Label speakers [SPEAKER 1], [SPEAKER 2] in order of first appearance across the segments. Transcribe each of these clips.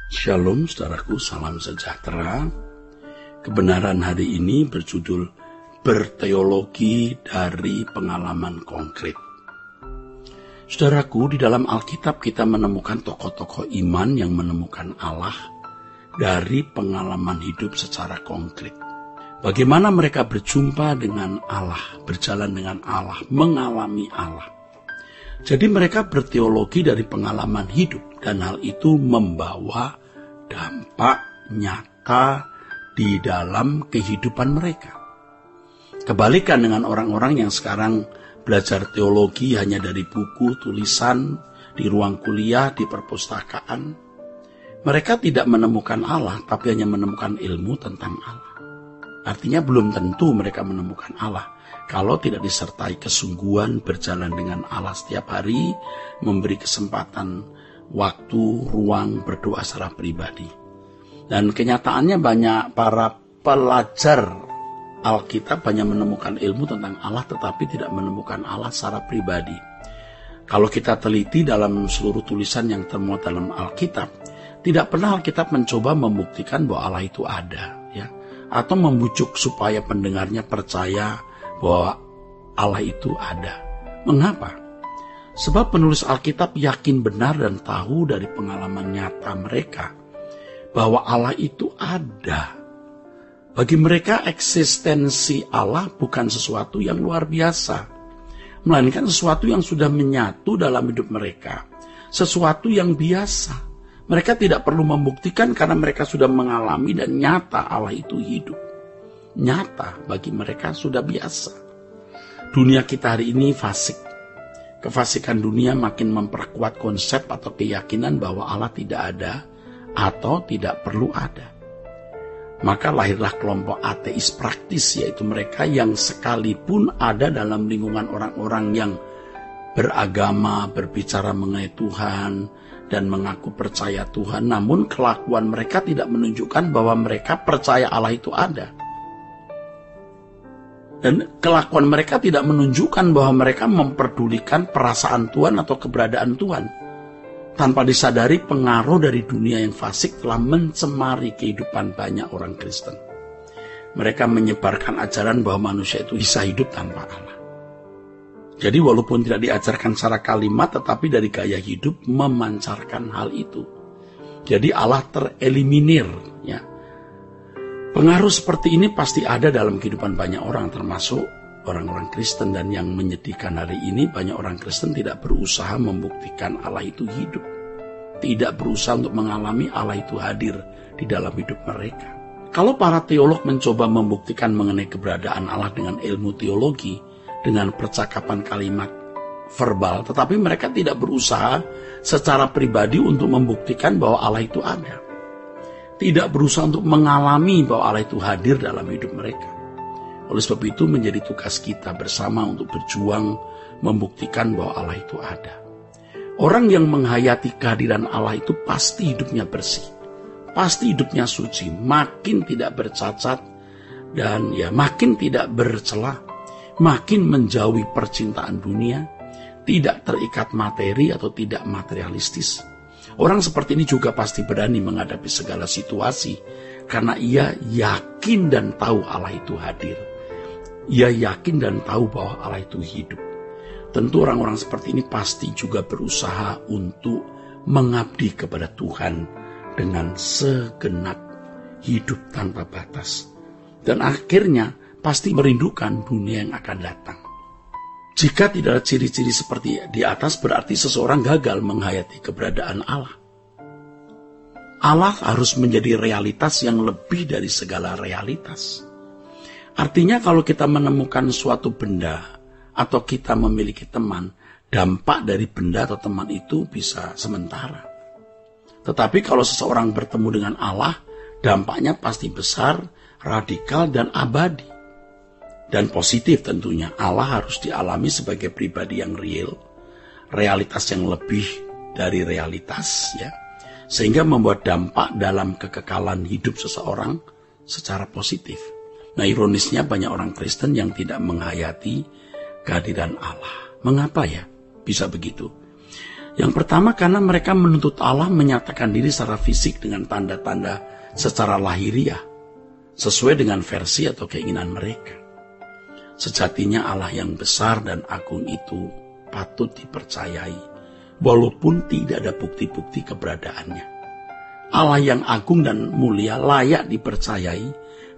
[SPEAKER 1] Shalom saudaraku, salam sejahtera. Kebenaran hari ini berjudul Berteologi dari Pengalaman Konkret. Saudaraku, di dalam Alkitab kita menemukan tokoh-tokoh iman yang menemukan Allah dari pengalaman hidup secara konkret. Bagaimana mereka berjumpa dengan Allah, berjalan dengan Allah, mengalami Allah. Jadi mereka berteologi dari pengalaman hidup dan hal itu membawa dampak nyata di dalam kehidupan mereka. Kebalikan dengan orang-orang yang sekarang belajar teologi hanya dari buku, tulisan, di ruang kuliah, di perpustakaan. Mereka tidak menemukan Allah, tapi hanya menemukan ilmu tentang Allah. Artinya belum tentu mereka menemukan Allah kalau tidak disertai kesungguhan berjalan dengan Allah setiap hari, memberi kesempatan waktu, ruang berdoa secara pribadi. Dan kenyataannya banyak para pelajar Alkitab hanya menemukan ilmu tentang Allah tetapi tidak menemukan Allah secara pribadi. Kalau kita teliti dalam seluruh tulisan yang termuat dalam Alkitab, tidak pernah Alkitab mencoba membuktikan bahwa Allah itu ada, ya, atau membujuk supaya pendengarnya percaya bahwa Allah itu ada. Mengapa? Sebab penulis Alkitab yakin benar dan tahu dari pengalaman nyata mereka bahwa Allah itu ada. Bagi mereka eksistensi Allah bukan sesuatu yang luar biasa, melainkan sesuatu yang sudah menyatu dalam hidup mereka, sesuatu yang biasa. Mereka tidak perlu membuktikan karena mereka sudah mengalami dan nyata Allah itu hidup. Nyata bagi mereka sudah biasa. Dunia kita hari ini fasik. Kefasikan dunia makin memperkuat konsep atau keyakinan bahwa Allah tidak ada atau tidak perlu ada. Maka lahirlah kelompok ateis praktis, yaitu mereka yang sekalipun ada dalam lingkungan orang-orang yang beragama, berbicara mengenai Tuhan, dan mengaku percaya Tuhan, namun kelakuan mereka tidak menunjukkan bahwa mereka percaya Allah itu ada. Dan kelakuan mereka tidak menunjukkan bahwa mereka memperdulikan perasaan Tuhan atau keberadaan Tuhan. Tanpa disadari, pengaruh dari dunia yang fasik telah mencemari kehidupan banyak orang Kristen. Mereka menyebarkan ajaran bahwa manusia itu bisa hidup tanpa Allah. Jadi walaupun tidak diajarkan secara kalimat, tetapi dari gaya hidup memancarkan hal itu. Jadi Allah tereliminir, ya. Pengaruh seperti ini pasti ada dalam kehidupan banyak orang, termasuk orang-orang Kristen. Dan yang menyedihkan hari ini, banyak orang Kristen tidak berusaha membuktikan Allah itu hidup. Tidak berusaha untuk mengalami Allah itu hadir di dalam hidup mereka. Kalau para teolog mencoba membuktikan mengenai keberadaan Allah dengan ilmu teologi, dengan percakapan kalimat verbal, tetapi mereka tidak berusaha secara pribadi untuk membuktikan bahwa Allah itu ada. Tidak berusaha untuk mengalami bahwa Allah itu hadir dalam hidup mereka. Oleh sebab itu menjadi tugas kita bersama untuk berjuang membuktikan bahwa Allah itu ada. Orang yang menghayati kehadiran Allah itu pasti hidupnya bersih, pasti hidupnya suci, makin tidak bercacat dan ya makin tidak bercelah, makin menjauhi percintaan dunia, tidak terikat materi atau tidak materialistis. Orang seperti ini juga pasti berani menghadapi segala situasi karena ia yakin dan tahu Allah itu hadir. Ia yakin dan tahu bahwa Allah itu hidup. Tentu orang-orang seperti ini pasti juga berusaha untuk mengabdi kepada Tuhan dengan segenap hidup tanpa batas. Dan akhirnya pasti merindukan dunia yang akan datang. Jika tidak ada ciri-ciri seperti di atas, berarti seseorang gagal menghayati keberadaan Allah. Allah harus menjadi realitas yang lebih dari segala realitas. Artinya kalau kita menemukan suatu benda atau kita memiliki teman, dampak dari benda atau teman itu bisa sementara. Tetapi kalau seseorang bertemu dengan Allah, dampaknya pasti besar, radikal, dan abadi. Dan positif tentunya. Allah harus dialami sebagai pribadi yang real, realitas yang lebih dari realitas, ya, sehingga membuat dampak dalam kekekalan hidup seseorang secara positif. Nah, ironisnya banyak orang Kristen yang tidak menghayati kehadiran Allah. Mengapa ya bisa begitu? Yang pertama karena mereka menuntut Allah menyatakan diri secara fisik dengan tanda-tanda secara lahiriah, sesuai dengan versi atau keinginan mereka. Sejatinya Allah yang besar dan agung itu patut dipercayai, walaupun tidak ada bukti-bukti keberadaannya. Allah yang agung dan mulia layak dipercayai,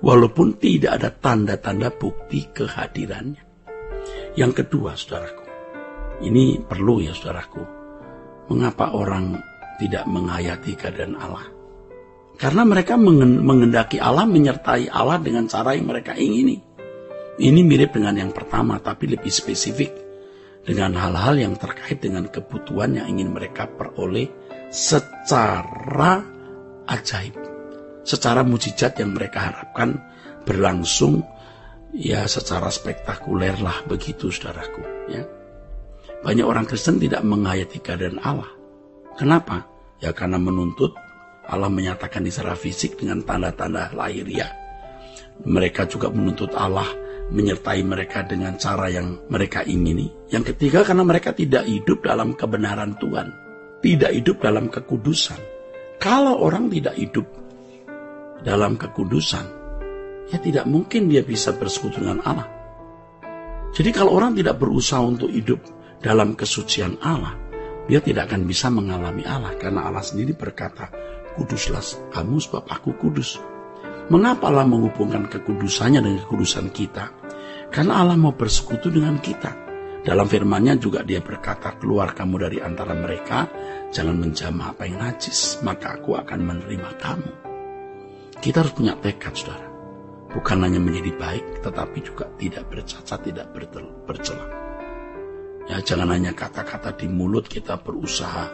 [SPEAKER 1] walaupun tidak ada tanda-tanda bukti kehadirannya. Yang kedua, saudaraku, ini perlu ya saudaraku, mengapa orang tidak menghayati keadaan Allah? Karena mereka mengendaki Allah, menyertai Allah dengan cara yang mereka ingini. Ini mirip dengan yang pertama, tapi lebih spesifik. Dengan hal-hal yang terkait dengan kebutuhan yang ingin mereka peroleh secara ajaib. Secara mujizat yang mereka harapkan berlangsung ya secara spektakuler lah, begitu saudaraku. Ya. Banyak orang Kristen tidak menghayati keadaan Allah. Kenapa? Ya karena menuntut Allah menyatakan secara fisik dengan tanda-tanda lahiriah. Mereka juga menuntut Allah menyertai mereka dengan cara yang mereka ingini. Yang ketiga karena mereka tidak hidup dalam kebenaran Tuhan. Tidak hidup dalam kekudusan. Kalau orang tidak hidup dalam kekudusan, ya tidak mungkin dia bisa bersekutu dengan Allah. Jadi kalau orang tidak berusaha untuk hidup dalam kesucian Allah, dia tidak akan bisa mengalami Allah. Karena Allah sendiri berkata, kuduslah kamu sebab aku kudus. Mengapa Allah menghubungkan kekudusannya dengan kekudusan kita? Karena Allah mau bersekutu dengan kita. Dalam firman-Nya juga dia berkata, keluar kamu dari antara mereka, jangan menjamah apa yang najis, maka aku akan menerima kamu. Kita harus punya tekad, saudara. Bukan hanya menjadi baik, tetapi juga tidak bercacat, tidak bercela. Ya, jangan hanya kata-kata di mulut kita berusaha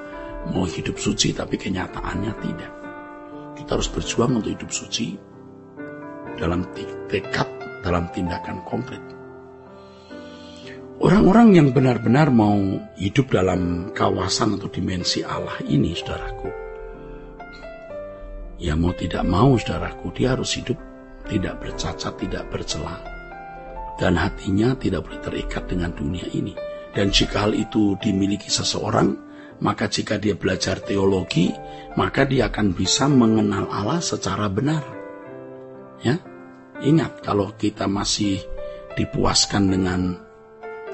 [SPEAKER 1] mau hidup suci, tapi kenyataannya tidak. Kita harus berjuang untuk hidup suci dalam tekad, dalam tindakan konkret. Orang-orang yang benar-benar mau hidup dalam kawasan atau dimensi Allah ini, saudaraku, ya mau tidak mau, saudaraku, dia harus hidup tidak bercacat, tidak bercela, dan hatinya tidak boleh terikat dengan dunia ini. Dan jika hal itu dimiliki seseorang, maka jika dia belajar teologi, maka dia akan bisa mengenal Allah secara benar. Ya, ingat kalau kita masih dipuaskan dengan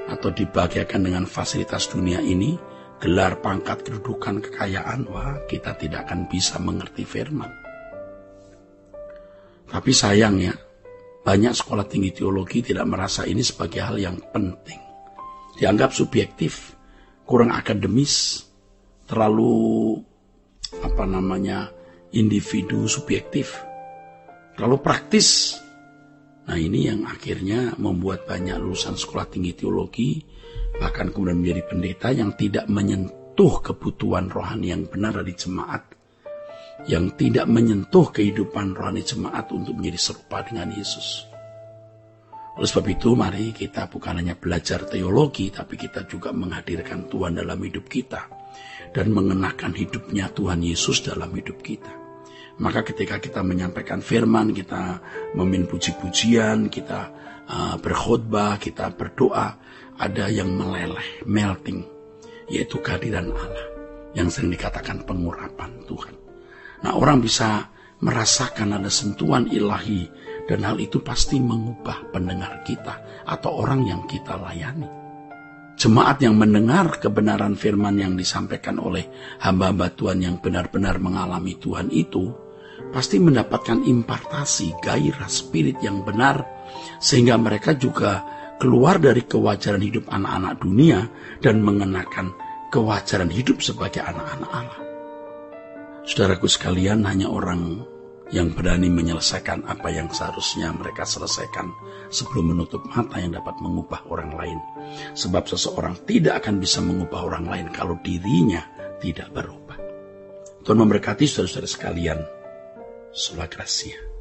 [SPEAKER 1] atau dibahagiakan dengan fasilitas dunia ini, gelar, pangkat, kedudukan, kekayaan, wah, kita tidak akan bisa mengerti firman. Tapi sayang ya, banyak sekolah tinggi teologi tidak merasa ini sebagai hal yang penting. Dianggap subjektif, kurang akademis, terlalu individu subjektif, terlalu praktis. Nah ini yang akhirnya membuat banyak lulusan sekolah tinggi teologi bahkan kemudian menjadi pendeta yang tidak menyentuh kebutuhan rohani yang benar dari jemaat, yang tidak menyentuh kehidupan rohani jemaat untuk menjadi serupa dengan Yesus. Oleh sebab itu, mari kita bukan hanya belajar teologi, tapi kita juga menghadirkan Tuhan dalam hidup kita dan mengenakan hidupnya Tuhan Yesus dalam hidup kita. Maka ketika kita menyampaikan firman, kita memimpin puji-pujian, kita berkhotbah, kita berdoa, ada yang meleleh, melting, yaitu kehadiran Allah yang sering dikatakan pengurapan Tuhan. Nah, orang bisa merasakan ada sentuhan ilahi, dan hal itu pasti mengubah pendengar kita atau orang yang kita layani. Jemaat yang mendengar kebenaran firman yang disampaikan oleh hamba-hamba Tuhan yang benar-benar mengalami Tuhan itu, pasti mendapatkan impartasi, gairah, spirit yang benar, sehingga mereka juga keluar dari kewajaran hidup anak-anak dunia dan mengenakan kewajaran hidup sebagai anak-anak Allah. Saudaraku sekalian, hanya orang yang berani menyelesaikan apa yang seharusnya mereka selesaikan sebelum menutup mata yang dapat mengubah orang lain. Sebab seseorang tidak akan bisa mengubah orang lain kalau dirinya tidak berubah. Tuhan memberkati saudara-saudara sekalian. Sola Gracia.